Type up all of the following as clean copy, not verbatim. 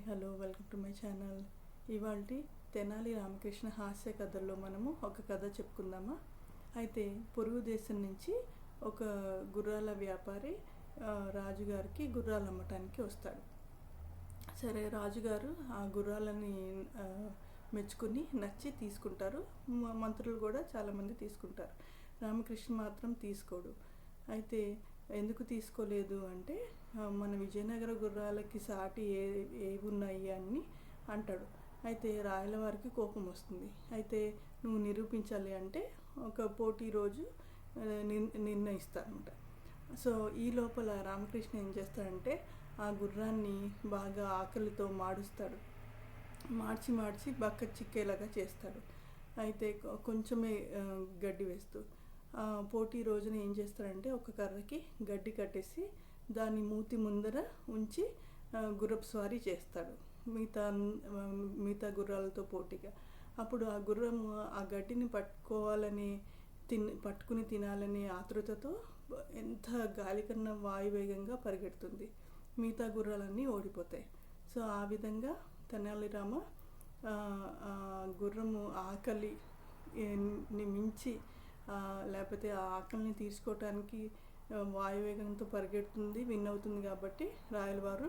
Hello, welcome to my channel. ఇవాల్టి తెనాలి రామకృష్ణ హాస్య కథల్లో మనము ఒక కథ చెప్పుకుందామా. అయితే పొరుగు దేశం నుంచి ఒక గుర్రాల వ్యాపారి రాజుగారికి గుర్రాలు అమ్మటానికి వస్తాడు. సరే, రాజుగారు ఆ గుర్రాలని మెచ్చుకుని నచ్చి తీసుకుంటారు. మంత్రులు కూడా చాలామంది తీసుకుంటారు. రామకృష్ణ మాత్రం తీసుకోడు. అయితే ఎందుకు తీసుకోలేదు అంటే, మన విజయనగర గుర్రాలకి సాటి ఏవి ఉన్నాయి అని అంటాడు. అయితే రాయల వారికి కోపం వస్తుంది. అయితే నువ్వు నిరూపించాలి అంటే ఒక పోటీ రోజు నిర్ణయిస్తారనమాట. సో ఈ లోపల రామకృష్ణ ఏం చేస్తాడంటే, ఆ గుర్రాన్ని బాగా ఆకలితో మాడుస్తాడు. మార్చి బక్క చిక్కేలాగా చేస్తాడు. అయితే కొంచెమే గడ్డి వేస్తూ పోటీ రోజున ఏం చేస్తాడంటే, ఒక కర్రకి గడ్డి కట్టేసి దాని మూతి ముందర ఉంచి గుర్రపు స్వారీ చేస్తాడు మిగతా గుర్రాలతో పోటీగా. అప్పుడు ఆ గుర్రం ఆ గడ్డిని పట్టుకుని తినాలనే ఆతృతతో ఎంత గాలి కన్నా వాయువేగంగా పరిగెడుతుంది. మిగతా గుర్రాలన్నీ ఓడిపోతాయి. సో ఆ విధంగా తెనాలి రామ గుర్రము ఆకలిని మించి లేకపోతే ఆ ఆకలిని తీర్చుకోవటానికి వాయువేగంతో పరిగెడుతుంది, విన్ అవుతుంది. కాబట్టి రాయల వారు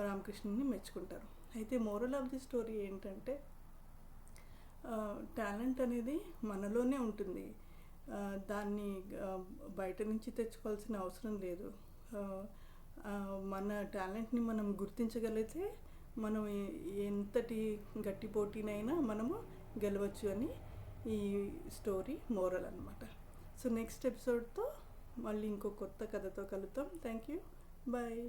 రామకృష్ణుని మెచ్చుకుంటారు. అయితే మోరల్ ఆఫ్ ది స్టోరీ ఏంటంటే, టాలెంట్ అనేది మనలోనే ఉంటుంది. దాన్ని బయట నుంచి తెచ్చుకోవాల్సిన అవసరం లేదు. మన టాలెంట్ని మనం గుర్తించగలిగితే మనం ఎంతటి గట్టి పోటీనైనా మనము గెలవచ్చు అని ఈ స్టోరీ మోరల్ అన్నమాట. సో నెక్స్ట్ ఎపిసోడ్తో మళ్ళీ ఇంకో కొత్త కథతో కలుద్దాం. Thank you. బాయ్.